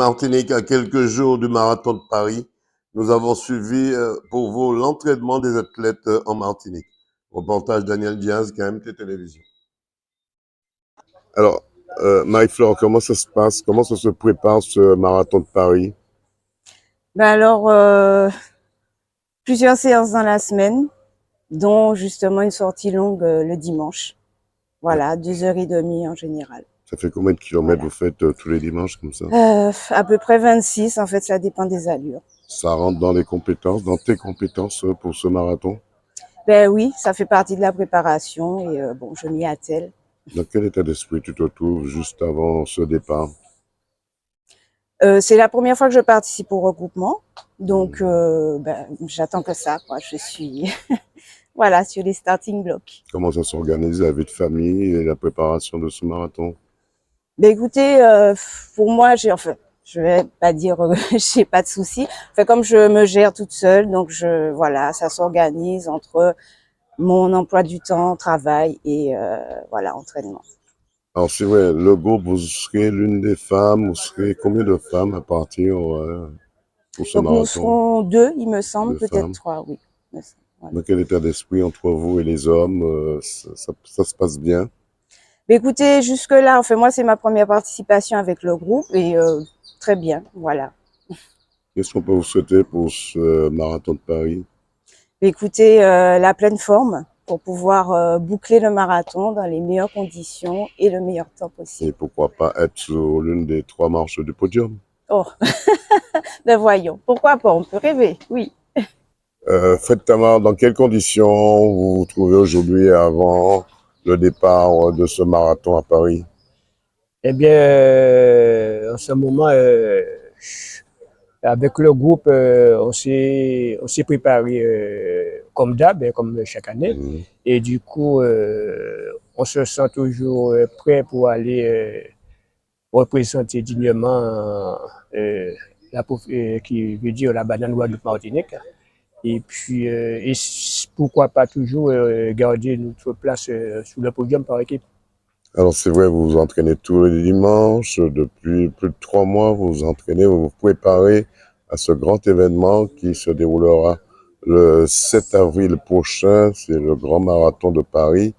Martinique, à quelques jours du marathon de Paris, nous avons suivi pour vous l'entraînement des athlètes en Martinique. Reportage Daniel Diaz, KMT Télévision. Alors, Marie-Flore, comment ça se passe? Comment ça se prépare ce marathon de Paris? Ben alors, plusieurs séances dans la semaine, dont justement une sortie longue le dimanche. Voilà, 2h30 en général. Ça fait combien de kilomètres Voilà. vous faites tous les dimanches comme ça? À peu près 26, en fait, ça dépend des allures. Ça rentre dans les compétences, dans tes compétences pour ce marathon? Ben oui, ça fait partie de la préparation et bon, je m'y attelle. Dans quel état d'esprit tu te trouves juste avant ce départ? C'est la première fois que je participe au regroupement, donc ben, j'attends que ça, quoi. Je suis voilà, sur les starting blocks. Comment ça s'organise la vie de famille et la préparation de ce marathon? Ben écoutez, pour moi, enfin, je vais pas dire j'ai pas de soucis. Enfin, comme je me gère toute seule, donc voilà, ça s'organise entre mon emploi du temps, travail et voilà, entraînement. Alors c'est vrai, le groupe, vous serez l'une des femmes, vous serez combien de femmes à partir pour ce Donc nous marathon? serons deux, il me semble, De peut-être femmes. trois, oui. Voilà. Dans quel état d'esprit entre vous et les hommes, ça se passe bien? Mais écoutez, jusque-là, enfin moi, c'est ma première participation avec le groupe et très bien, voilà. Qu'est-ce qu'on peut vous souhaiter pour ce marathon de Paris? Écoutez, la pleine forme pour pouvoir boucler le marathon dans les meilleures conditions et le meilleur temps Et possible. pourquoi pas être sur l'une des 3 marches du podium? Oh, ben voyons, pourquoi pas, on peut rêver, oui. Fred Tamar, dans quelles conditions vous vous trouvez aujourd'hui avant le départ de ce marathon à Paris? Eh bien, en ce moment, avec le groupe, on s'est préparé comme d'hab, comme chaque année. Mhm. Et du coup, on se sent toujours prêt pour aller représenter dignement qui veut dire la banane Guadeloupe Martinique. Et puis, pourquoi pas toujours garder notre place sur le podium par équipe. Alors c'est vrai, vous vous entraînez tous les dimanches, depuis plus de 3 mois, vous vous entraînez, vous vous préparez à ce grand événement qui se déroulera le 7 avril prochain, c'est le grand marathon de Paris.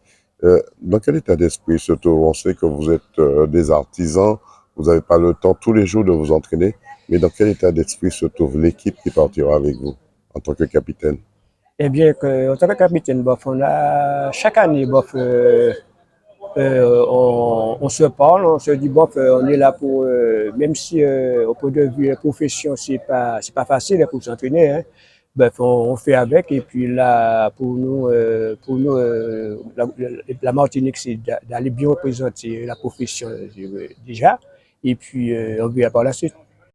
Dans quel état d'esprit se trouve? On sait que vous êtes des artisans, vous n'avez pas le temps tous les jours de vous entraîner, mais dans quel état d'esprit se trouve l'équipe qui partira avec vous en tant que capitaine? Eh bien, en tant que capitaine, bof, on a chaque année, bof, on se parle, on se dit, bof, on est là pour, même si au point de vue profession, c'est pas facile pour s'entraîner, hein, bref, on fait avec. Et puis là, pour nous la Martinique, c'est d'aller bien représenter la profession déjà. Et puis, on verra par la suite.